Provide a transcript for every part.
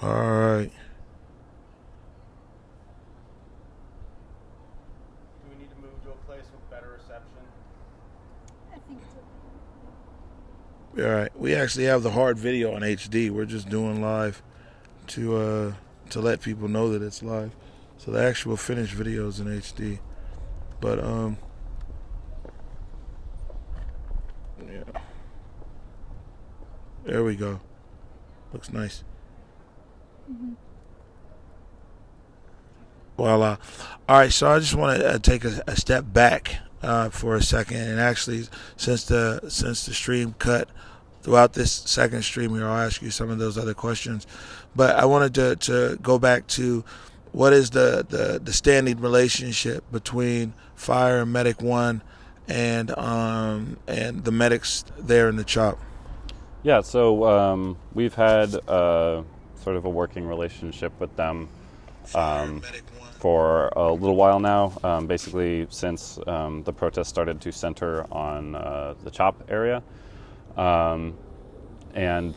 All right. Do we need to move to a place with better reception? I think it's All right. We actually have the hard video on HD. We're just doing live to let people know that it's live. So the actual finished video is in HD. But yeah. There we go. Looks nice. Voila. All right, so I just want to take a step back for a second, and actually, since the stream cut throughout this second stream here, I'll ask you some of those other questions. But I wanted to go back to what is the standing relationship between Fire and Medic One and the medics there in the CHOP. Yeah, so we've had sort of a working relationship with them for a little while now, basically since the protest started to center on the CHOP area. And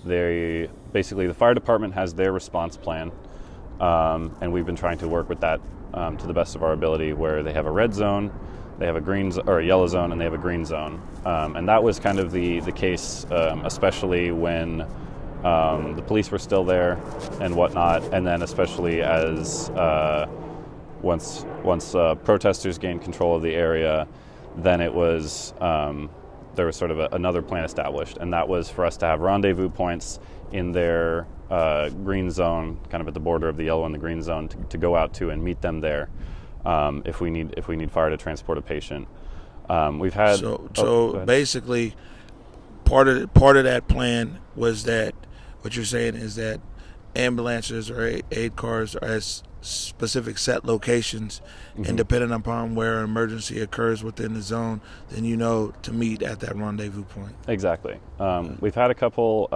they basically, the fire department has their response plan, and we've been trying to work with that to the best of our ability, where they have a red zone, they have a green or a yellow zone, and they have a green zone. And that was kind of the case, especially when the police were still there and whatnot, and then especially as once protesters gained control of the area, then it was there was sort of another plan established, and that was for us to have rendezvous points in their green zone, kind of at the border of the yellow and the green zone, to go out to and meet them there if we need fire to transport a patient. We've had basically part of that plan was that what you're saying is that ambulances or aid cars are at specific set locations, and depending upon where an emergency occurs within the zone, then to meet at that rendezvous point. Exactly. We've had a couple,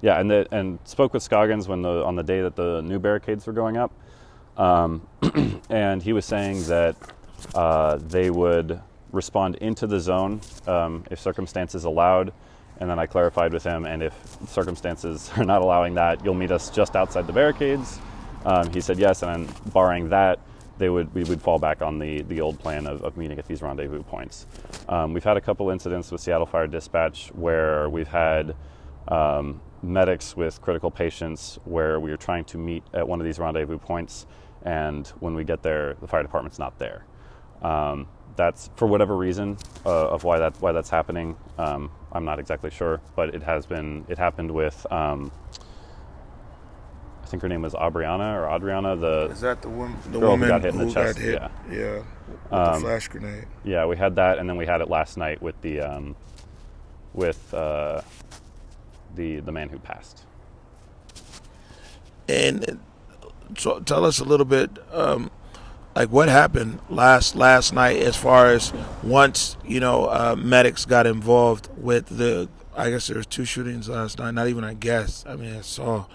and spoke with Scoggins on the day that the new barricades were going up, and he was saying that they would respond into the zone if circumstances allowed. And then I clarified with him, and if circumstances are not allowing that, you'll meet us just outside the barricades. He said yes, and barring that, we would fall back on the old plan of meeting at these rendezvous points. We've had a couple incidents with Seattle Fire Dispatch where we've had medics with critical patients where we are trying to meet at one of these rendezvous points, and when we get there, the fire department's not there. That's for whatever reason of why that's happening. I'm not exactly sure, but it happened with I think her name was Adriana. Is that the woman who got hit in the chest? Yeah, with the flash grenade. Yeah, we had that, and then we had it last night with the man who passed. And so tell us a little bit, like what happened last night, as far as once medics got involved with the. I guess there was 2 shootings last night. Not even I guess. I mean, I saw.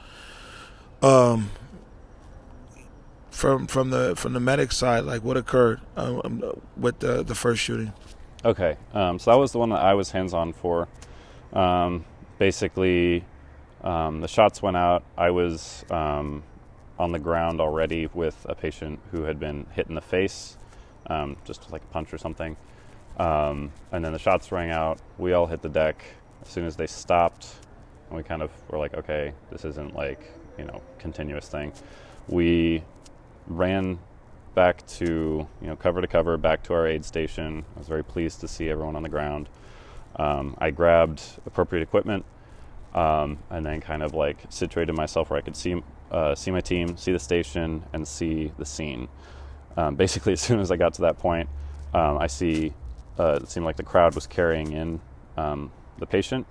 From the medic side, like what occurred with the first shooting? Okay, so that was the one that I was hands-on for. Basically, the shots went out. I was on the ground already with a patient who had been hit in the face, just like a punch or something. And then the shots rang out. We all hit the deck as soon as they stopped, and we kind of were like, okay, this isn't like continuous thing. We ran back to cover to cover back to our aid station. I was very pleased to see everyone on the ground. I grabbed appropriate equipment, and then kind of like situated myself where I could see my team, see the station, and see the scene. Basically, as soon as I got to that point, I see it seemed like the crowd was carrying in the patient.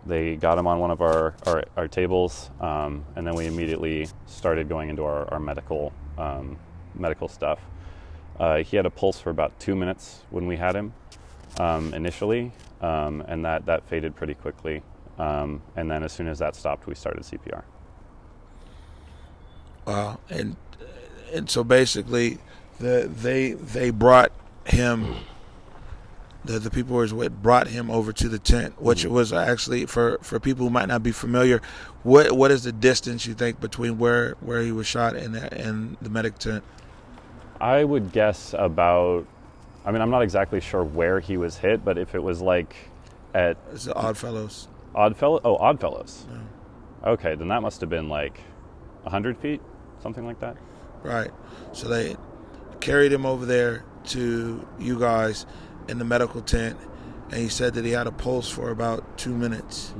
They got him on one of our tables, and then we immediately started going into our medical stuff. He had a pulse for about 2 minutes when we had him initially, and that faded pretty quickly. And then as soon as that stopped, we started CPR. Wow, and so basically, they brought him the people who was with brought him over to the tent, which was actually for people who might not be familiar. What is the distance you think between where he was shot and the medic tent? I would guess about. I mean, I'm not exactly sure where he was hit, but if it was like at It's the Oddfellows. Oddfellows. Yeah. Okay, then that must have been like 100 feet, something like that. Right. So they carried him over there to you guys in the medical tent, and he said that he had a pulse for about 2 minutes.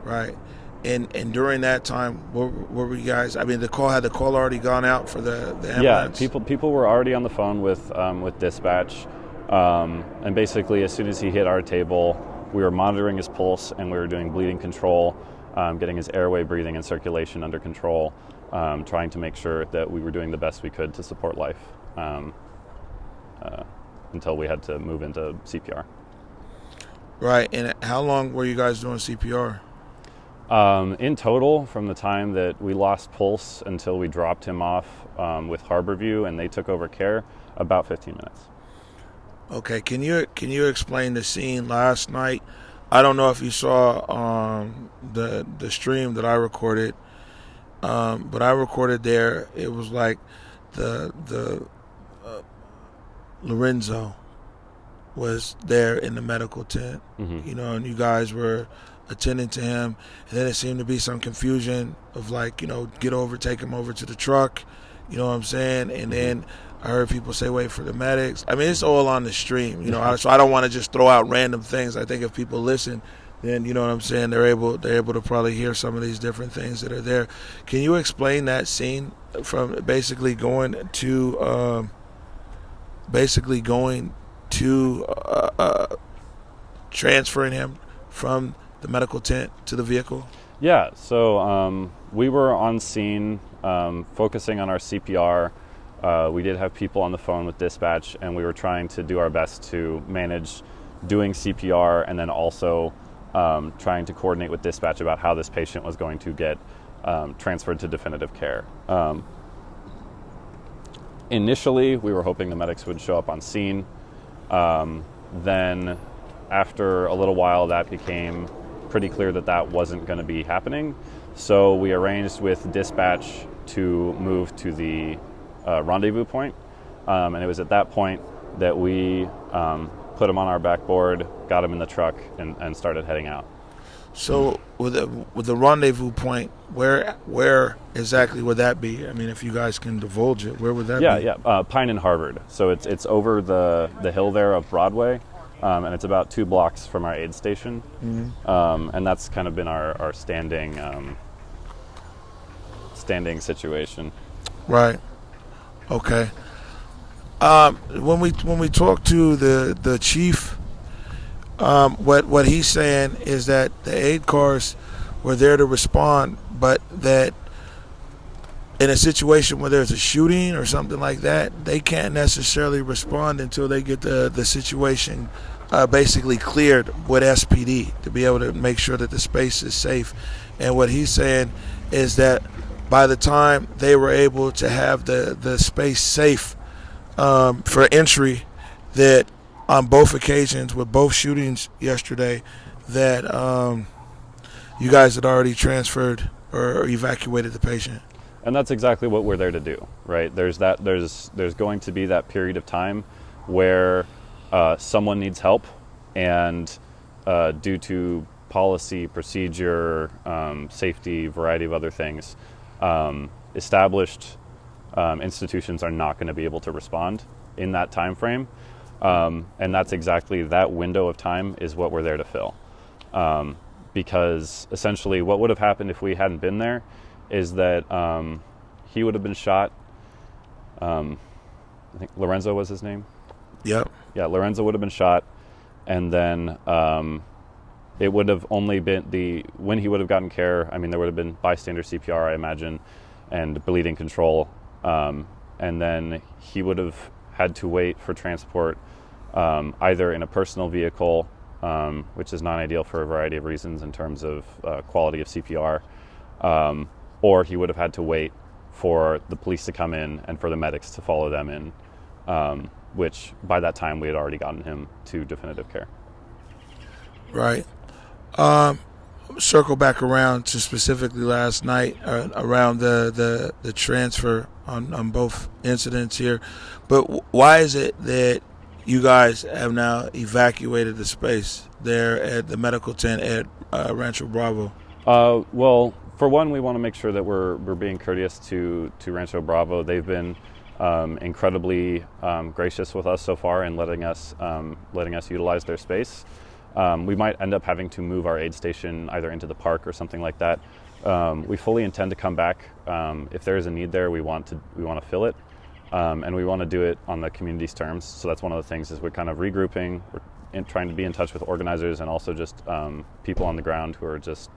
Right. And during that time, where were you guys? I mean, had the call already gone out for the ambulance? Yeah, people were already on the phone with dispatch, and basically as soon as he hit our table, we were monitoring his pulse and we were doing bleeding control, getting his airway, breathing, and circulation under control, trying to make sure that we were doing the best we could to support life until we had to move into CPR. Right. And how long were you guys doing CPR? In total, from the time that we lost pulse until we dropped him off with Harborview and they took over care, about 15 minutes. Okay, can you explain the scene last night? I don't know if you saw the stream that I recorded, but I recorded there. It was like the Lorenzo was there in the medical tent, and you guys were attending to him, and then it seemed to be some confusion of like, take him over to the truck, you know what I'm saying? And then I heard people say, wait for the medics. I mean, it's all on the stream, so I don't want to just throw out random things. I think if people listen, then, you know what I'm saying, they're able to probably hear some of these different things that are there. Can you explain that scene from basically going to transferring him from the medical tent to the vehicle? Yeah, so we were on scene focusing on our CPR. We did have people on the phone with dispatch, and we were trying to do our best to manage doing CPR and then also trying to coordinate with dispatch about how this patient was going to get transferred to definitive care. Initially, we were hoping the medics would show up on scene. Then after a little while, that became pretty clear that wasn't going to be happening. So we arranged with dispatch to move to the rendezvous point. And it was at that point that we put him on our backboard, got him in the truck, and started heading out. So with the rendezvous point, where exactly would that be? I mean, if you guys can divulge it, where would that be? Yeah, Pine and Harvard. So it's over the hill there of Broadway, and it's about 2 blocks from our aid station. And that's kind of been our standing situation. Right. Okay. When we talk to the chief, what he's saying is that the aid cars were there to respond, but that in a situation where there's a shooting or something like that, they can't necessarily respond until they get the situation basically cleared with SPD to be able to make sure that the space is safe. And what he's saying is that by the time they were able to have the space safe for entry, that on both occasions with both shootings yesterday, that you guys had already transferred or evacuated the patient. And that's exactly what we're there to do, right? There's going to be that period of time where someone needs help, and due to policy, procedure, safety, variety of other things, established institutions are not going to be able to respond in that time frame. And that's exactly that window of time is what we're there to fill. Because essentially what would have happened if we hadn't been there is that he would have been shot. I think Lorenzo was his name. Yep. Yeah, Lorenzo would have been shot, and then it would have only been when he would have gotten care. I mean, there would have been bystander CPR, I imagine, and bleeding control, and then he would have had to wait for transport either in a personal vehicle, which is not ideal for a variety of reasons in terms of quality of CPR, or he would have had to wait for the police to come in and for the medics to follow them in. which by that time we had already gotten him to definitive care. Right. Circle back around to specifically last night around the transfer on both incidents here. But why is it that you guys have now evacuated the space there at the medical tent at Rancho Bravo? Well, for one, we want to make sure that we're being courteous to Rancho Bravo. They've been incredibly gracious with us so far in letting us utilize their space. We might end up having to move our aid station either into the park or something like that. We fully intend to come back. If there is a need there, we want to fill it, and we want to do it on the community's terms. So that's one of the things is we're kind of regrouping. We're trying to be in touch with organizers and also just people on the ground who are just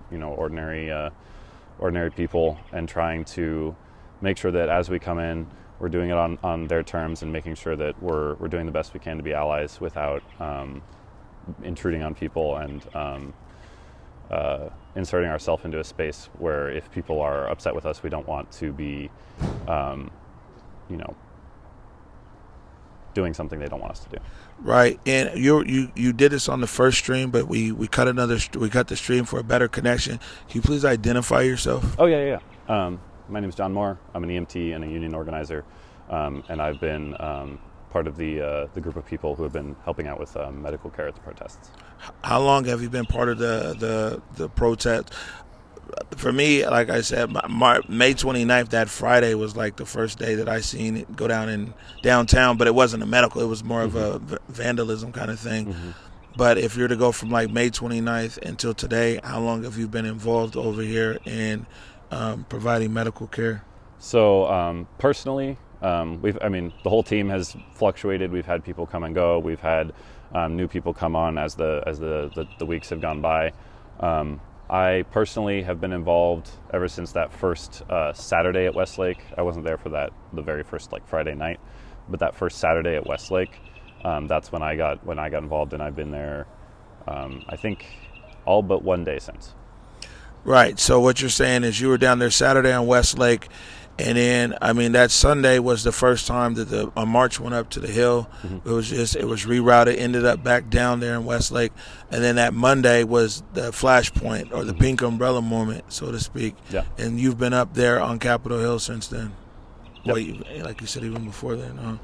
ordinary people, and trying to make sure that as we come in, we're doing it on their terms and making sure that we're doing the best we can to be allies without intruding on people and inserting ourselves into a space where if people are upset with us, we don't want to be, doing something they don't want us to do. Right, and you did this on the first stream, but we cut the stream for a better connection. Can you please identify yourself? Oh yeah. My name is John Moore. I'm an EMT and a union organizer, and I've been part of the group of people who have been helping out with medical care at the protests. How long have you been part of the protest? For me, like I said, May 29th, that Friday was like the first day that I seen it go down in downtown, but it wasn't a medical. It was more of a vandalism kind of thing. Mm-hmm. But if you're to go from like May 29th until today, how long have you been involved over here in providing medical care? So personally, the whole team has fluctuated. We've had people come and go. We've had new people come on as the weeks have gone by. I personally have been involved ever since that first Saturday at Westlake. I wasn't there for the very first Friday night, but that first Saturday at Westlake, that's when I got involved, and I've been there. I think all but one day since. Right. So what you're saying is you were down there Saturday on Westlake, and then that Sunday was the first time that a march went up to the hill. Mm-hmm. It was rerouted, ended up back down there in Westlake, and then that Monday was the flashpoint or the pink umbrella moment, so to speak. Yeah. And you've been up there on Capitol Hill since then. Yep. Well, like you said, even before then.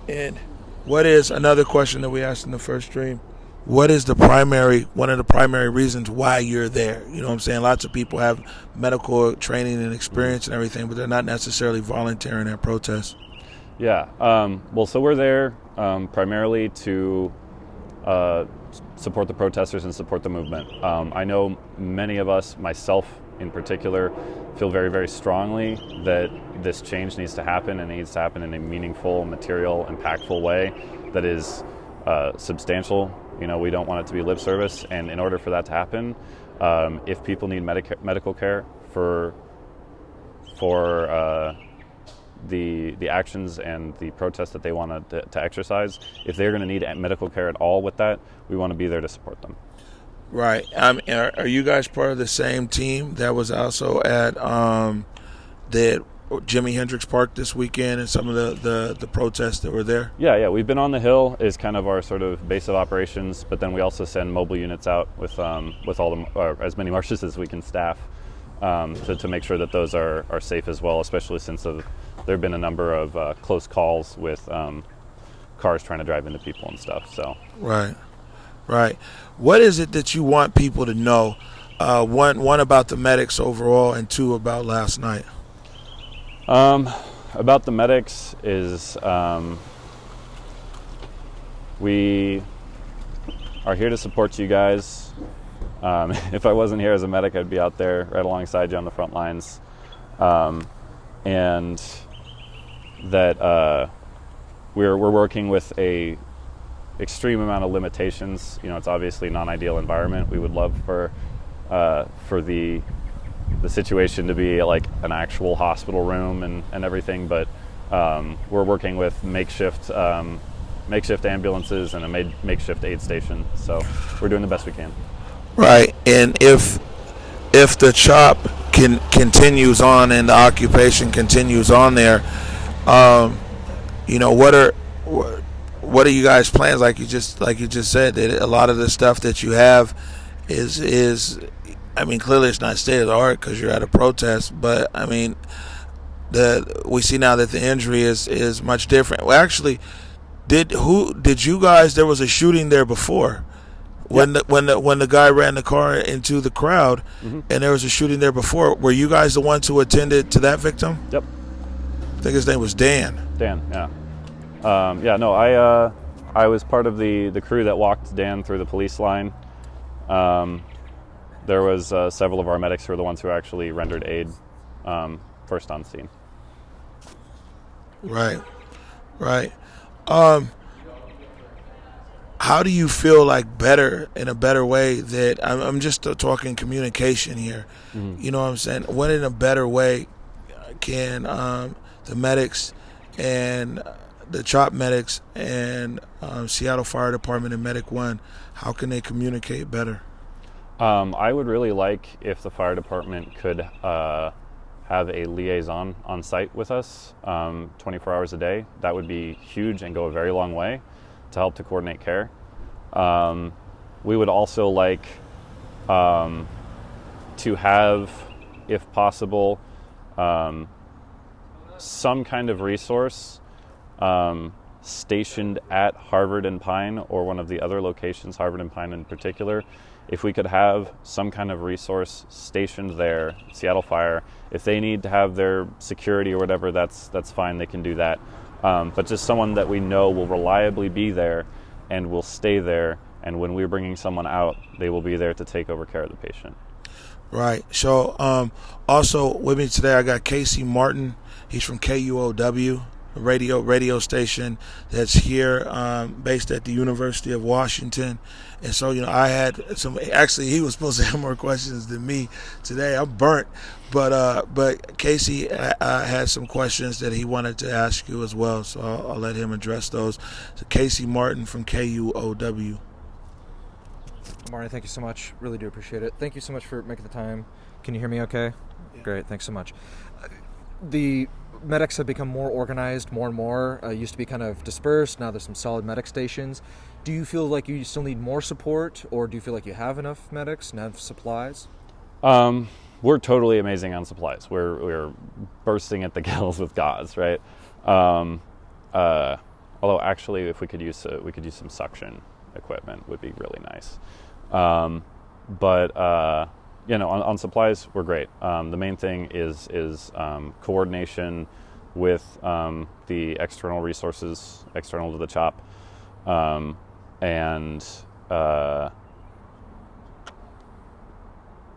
And what is another question that we asked in the first stream? What is one of the primary reasons why you're there? You know what I'm saying? Lots of people have medical training and experience and everything, but they're not necessarily volunteering at protests. Yeah. So we're there primarily to support the protesters and support the movement. I know many of us, myself in particular, feel very, very strongly that this change needs to happen, and it needs to happen in a meaningful, material, impactful way that is substantial. We don't want it to be lip service, and in order for that to happen, if people need medical care for the actions and the protests that they want to exercise, if they're going to need medical care at all with that, we want to be there to support them. Right. Are you guys part of the same team that was also at the Jimi Hendrix Park this weekend and some of the protests that were there? Yeah. We've been on the Hill is kind of our sort of base of operations, but then we also send mobile units out with all as many marches as we can staff to make sure that those are safe as well, especially since there have been a number of close calls with cars trying to drive into people and stuff. So Right. What is it that you want people to know? One about the medics overall, and two about last night. About the medics is we are here to support you guys. If I wasn't here as a medic, I'd be out there right alongside you on the front lines. And that we're working with a extreme amount of limitations. It's obviously a non-ideal environment. We would love for the situation to be like an actual hospital room and everything, but we're working with makeshift ambulances and a makeshift aid station. So we're doing the best we can. Right, and if the CHOP continues on and the occupation continues on there, What are you guys' plans? Like you just said, that a lot of the stuff that you have is I mean, clearly it's not state of the art because you're at a protest, but I mean, we see now that the injury is much different. Well, actually, did you guys? There was a shooting there before. When the guy ran the car into the crowd, and there was a shooting there before. Were you guys the ones who attended to that victim? Yep. I think his name was Dan. Dan, yeah. I was part of the crew that walked Dan through the police line. There was several of our medics who were the ones who actually rendered aid first on scene. Right. How do you feel like in a better way that I'm just talking communication here? You know what I'm saying? When in a better way can the medics and the CHOP medics and Seattle Fire Department and Medic One, how can they communicate better? I would really like if the fire department could have a liaison on site with us 24 hours a day. That would be huge and go a very long way to help to coordinate care. We would also like to have, if possible, some kind of resource stationed at Harvard and Pine or one of the other locations, Harvard and Pine in particular. If we could have some kind of resource stationed there, Seattle Fire, if they need to have their security or whatever, that's fine, they can do that. But just someone that we know will reliably be there and will stay there, and when we're bringing someone out, they will be there to take over care of the patient. Right. So also with me today, I got Casey Martin. He's from KUOW, a radio station that's here, based at the University of Washington. And so, I had some. Actually, he was supposed to have more questions than me today. I'm burnt, but Casey had some questions that he wanted to ask you as well. So I'll let him address those. So Casey Martin from KUOW. Omari, thank you so much. Really do appreciate it. Thank you so much for making the time. Can you hear me okay? Yeah. Great, thanks so much. The medics have become more organized, more and more. Used to be kind of dispersed. Now there's some solid medic stations. Do you feel like you still need more support, or do you feel like you have enough medics, enough supplies? We're totally amazing on supplies. We're bursting at the gills with gauze, right? Although actually, if we could use some suction equipment, would be really nice. On supplies, we're great. The main thing is coordination with the external resources, external to the CHOP.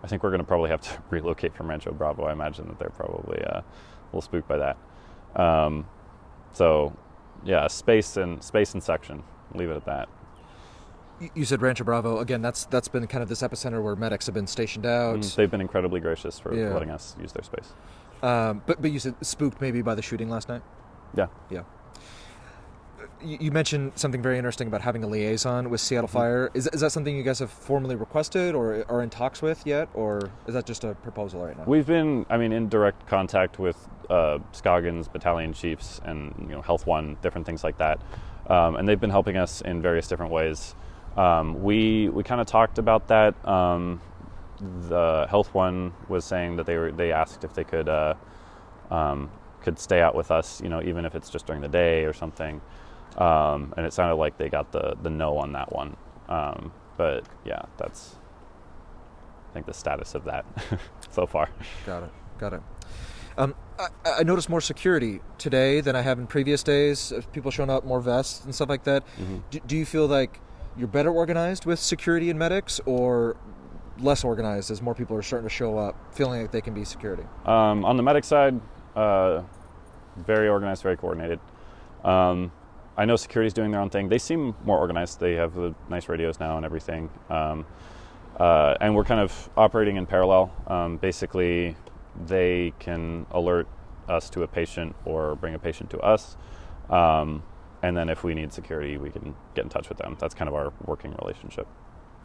I think we're going to probably have to relocate from Rancho Bravo. I imagine that they're probably a little spooked by that. Space and section. Leave it at that. You said Rancho Bravo. Again, that's been kind of this epicenter where medics have been stationed out. They've been incredibly gracious for letting us use their space. But you said spooked maybe by the shooting last night? Yeah. Yeah. You mentioned something very interesting about having a liaison with Seattle Fire. Is that something you guys have formally requested or are in talks with yet, or is that just a proposal right now? We've been, in direct contact with Scoggins, battalion chiefs, and Health One, different things like that, and they've been helping us in various different ways. We kind of talked about that. The Health One was saying that they asked if they could stay out with us, even if it's just during the day or something. And it sounded like they got the no on that one. But yeah, that's, I think, the status of that so far. Got it. I noticed more security today than I have in previous days. People showing up, more vests and stuff like that. Mm-hmm. Do you feel like you're better organized with security and medics, or less organized as more people are starting to show up, feeling like they can be security? On the medic side, very organized, very coordinated. I know security's doing their own thing. They seem more organized. They have the nice radios now and everything. And we're kind of operating in parallel. Basically, they can alert us to a patient or bring a patient to us. And then if we need security, we can get in touch with them. That's kind of our working relationship.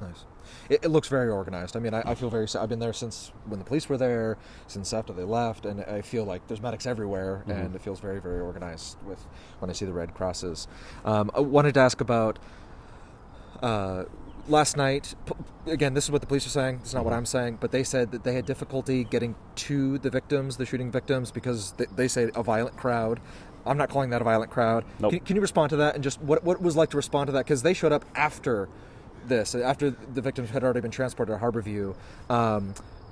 Nice. It looks very organized. I mean, I feel I've been there since when the police were there, since after they left, and I feel like there's medics everywhere, and it feels very, very organized with when I see the red crosses. I wanted to ask about last night. Again, this is what the police are saying. It's not what I'm saying, but they said that they had difficulty getting to the victims, the shooting victims, because they say a violent crowd. I'm not calling that a violent crowd. Nope. Can you respond to that, and just what it was like to respond to that? Because they showed up after this, after the victims had already been transported to Harborview.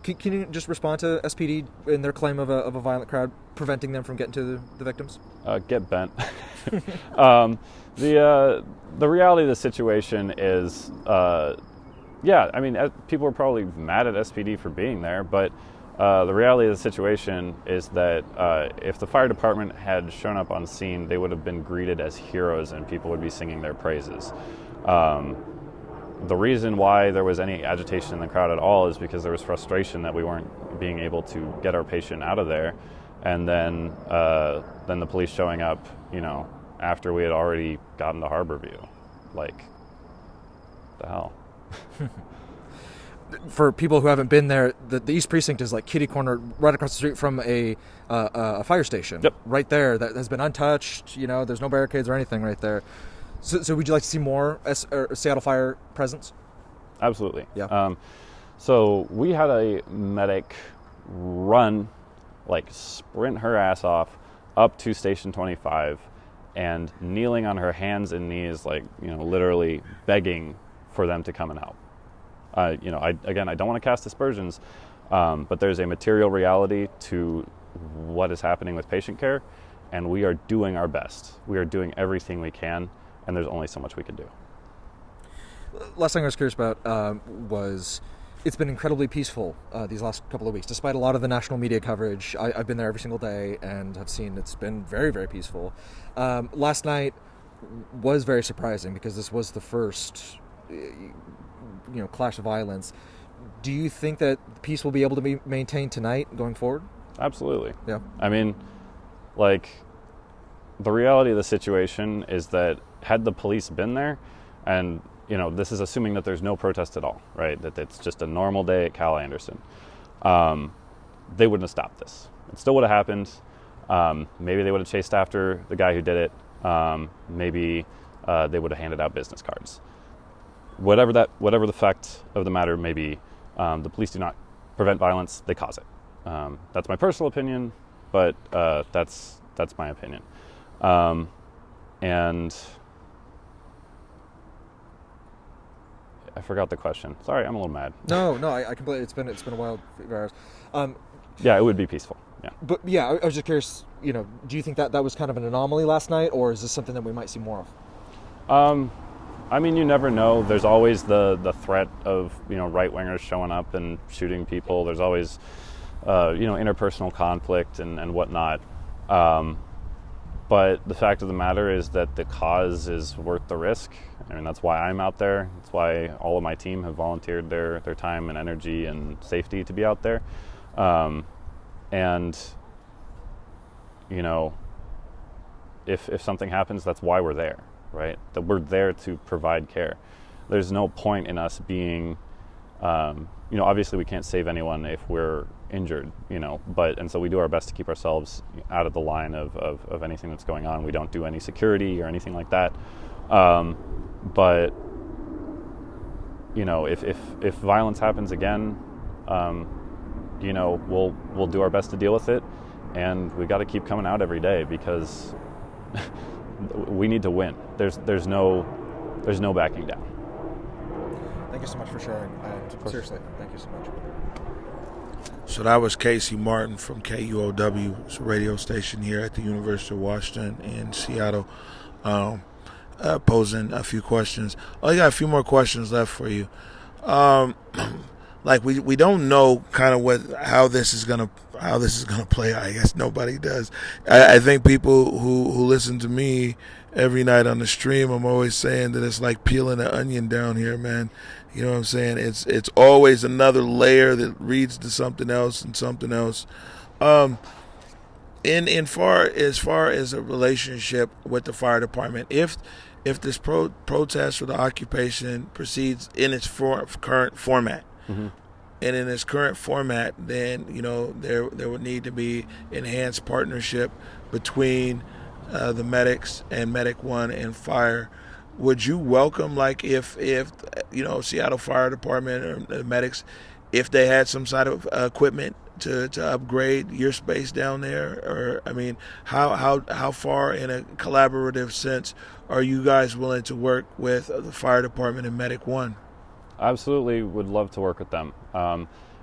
Can you just respond to SPD in their claim of a violent crowd preventing them from getting to the victims? Get bent. The reality of the situation is, I mean, people were probably mad at SPD for being there, but the reality of the situation is that if the fire department had shown up on scene, they would have been greeted as heroes and people would be singing their praises. The reason why there was any agitation in the crowd at all is because there was frustration that we weren't being able to get our patient out of there, and then the police showing up, after we had already gotten to Harborview. Like, the hell. For people who haven't been there, the East Precinct is like kitty corner right across the street from a fire station. Yep. Right there that has been untouched. There's no barricades or anything right there. So would you like to see more Seattle Fire presence? Absolutely. Yeah. So we had a medic run, sprint her ass off up to Station 25 and kneeling on her hands and knees, literally begging for them to come and help. I don't want to cast aspersions, but there's a material reality to what is happening with patient care, and we are doing our best. We are doing everything we can, and there's only so much we can do. Last thing I was curious about was it's been incredibly peaceful these last couple of weeks, despite a lot of the national media coverage. I've been there every single day and have seen it's been very, very peaceful. Last night was very surprising because this was the first clash of violence. Do you think that peace will be able to be maintained tonight going forward? Absolutely. Yeah. I mean, the reality of the situation is that had the police been there, and this is assuming that there's no protest at all, right? That it's just a normal day at Cal Anderson. They wouldn't have stopped this. It still would have happened. Maybe they would have chased after the guy who did it. Maybe they would have handed out business cards. Whatever the fact of the matter may be, the police do not prevent violence; they cause it. That's my personal opinion, but that's my opinion. And I forgot the question. Sorry, I'm a little mad. No, I completely. It's been a while. Yeah, it would be peaceful. Yeah. But yeah, I was just curious. Do you think that was kind of an anomaly last night, or is this something that we might see more of? I mean, you never know. There's always the threat of right wingers showing up and shooting people. There's always interpersonal conflict and whatnot. But the fact of the matter is that the cause is worth the risk. I mean, that's why I'm out there. That's why all of my team have volunteered their time and energy and safety to be out there. And if something happens, that's why we're there, right? That we're there to provide care. There's no point in us being, obviously we can't save anyone if we're injured, and so we do our best to keep ourselves out of the line of anything that's going on. We don't do any security or anything like that. But if violence happens again, we'll do our best to deal with it, and we got to keep coming out every day because we need to win. There's no backing down. Thank you so much for sharing. Seriously, thank you so much. So that was Casey Martin from KUOW, it's a radio station here at the University of Washington in Seattle, posing a few questions. I got a few more questions left for you. We don't know kind of how this is gonna play out. I guess nobody does. I think people who listen to me every night on the stream, I'm always saying that it's like peeling an onion down here, man. You know what I'm saying? It's always another layer that leads to something else and something else. As far as a relationship with the fire department, if if this protest or the occupation proceeds in its current format. Mm-hmm. And in its current format, then there would need to be enhanced partnership between the medics and Medic One and Fire. Would you welcome, like, if Seattle Fire Department or the medics, if they had some sort of equipment to upgrade your space down there? Or I mean, how far in a collaborative sense are you guys willing to work with the Fire Department and Medic One? Absolutely would love to work with them.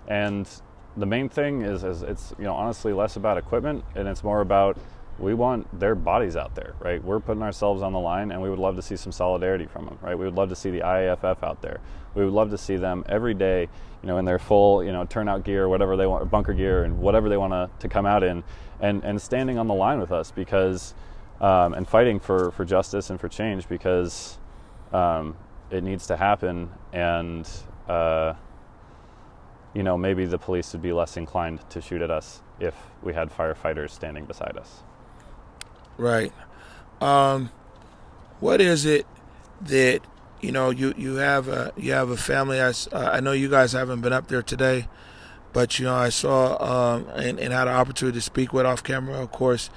And the main thing is it's honestly less about equipment, and it's more about, we want their bodies out there, right? We're putting ourselves on the line, and we would love to see some solidarity from them, right? We would love to see the IAFF out there. We would love to see them every day, in their full, turnout gear, whatever they want, bunker gear, and whatever they want to come out in, and standing on the line with us, because and fighting for justice and for change, because it needs to happen, and maybe the police would be less inclined to shoot at us if we had firefighters standing beside us. Right. What is it that you have a family? I know you guys haven't been up there today, but I saw and had an opportunity to speak with off camera, of course,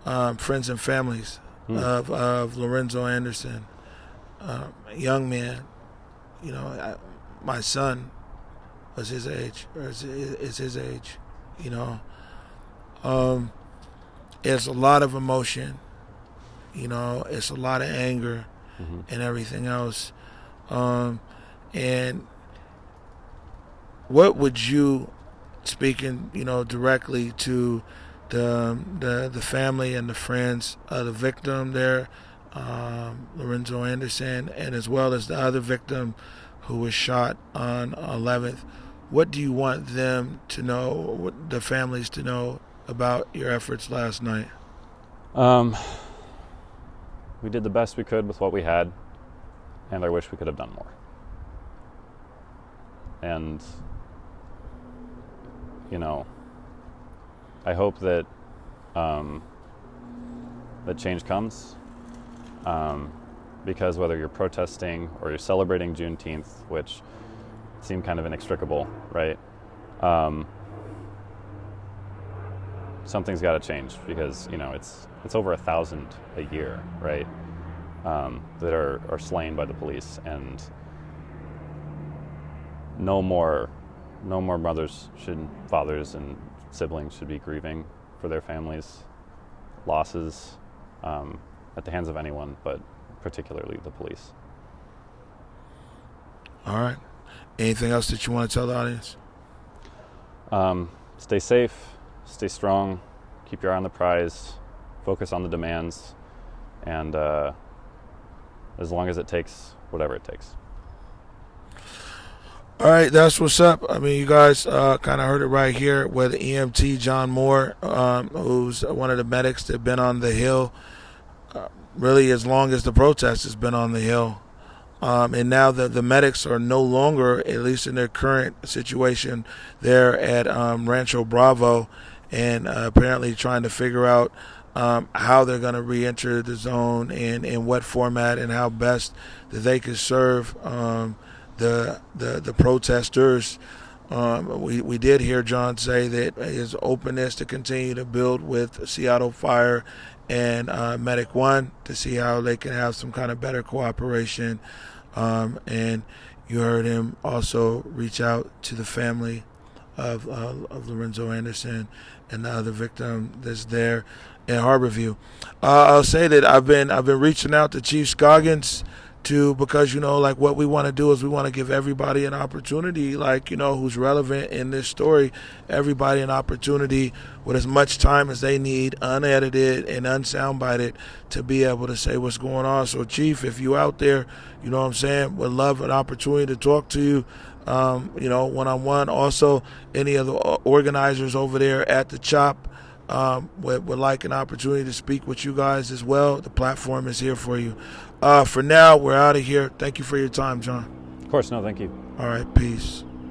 friends and families of Lorenzo Anderson, a young man. My son was his age, or is his age. It's a lot of emotion. It's a lot of anger and everything else. And what would you, speaking, directly to the family and the friends of the victim there, Lorenzo Anderson, and as well as the other victim who was shot on 11th, what do you want them to know, what the families to know about your efforts last night? We did the best we could with what we had, and I wish we could have done more. And, I hope that that change comes, because whether you're protesting or you're celebrating Juneteenth, which seemed kind of inextricable, right? Something's got to change, because it's over 1,000 a year, right? That are slain by the police, and no more fathers and siblings should be grieving for their families' losses at the hands of anyone, but particularly the police. All right. Anything else that you want to tell the audience? Stay safe, stay strong, keep your eye on the prize, focus on the demands, and as long as it takes, whatever it takes. All right, that's what's up. I mean, you guys kind of heard it right here with EMT John Moore, who's one of the medics that have been on the Hill really as long as the protest has been on the Hill. And now the medics are no longer, at least in their current situation, they're at Rancho Bravo, and apparently trying to figure out how they're going to re-enter the zone and in what format and how best that they can serve the protesters. We did hear John say that his openness to continue to build with Seattle Fire and Medic One to see how they can have some kind of better cooperation. And you heard him also reach out to the family of Lorenzo Anderson and the other victim that's there in Harborview. I'll say that I've been reaching out to Chief Scoggins because like what we want to do is we want to give everybody an opportunity, who's relevant in this story, everybody an opportunity with as much time as they need, unedited and unsoundbited, to be able to say what's going on. So Chief, if you out there, what I'm saying, would love an opportunity to talk to you, one-on-one. Also, any of the organizers over there at the CHOP would like an opportunity to speak with you guys as well. The platform is here for you. For now, we're out of here. Thank you for your time, John. Of course, no, thank you. All right, peace.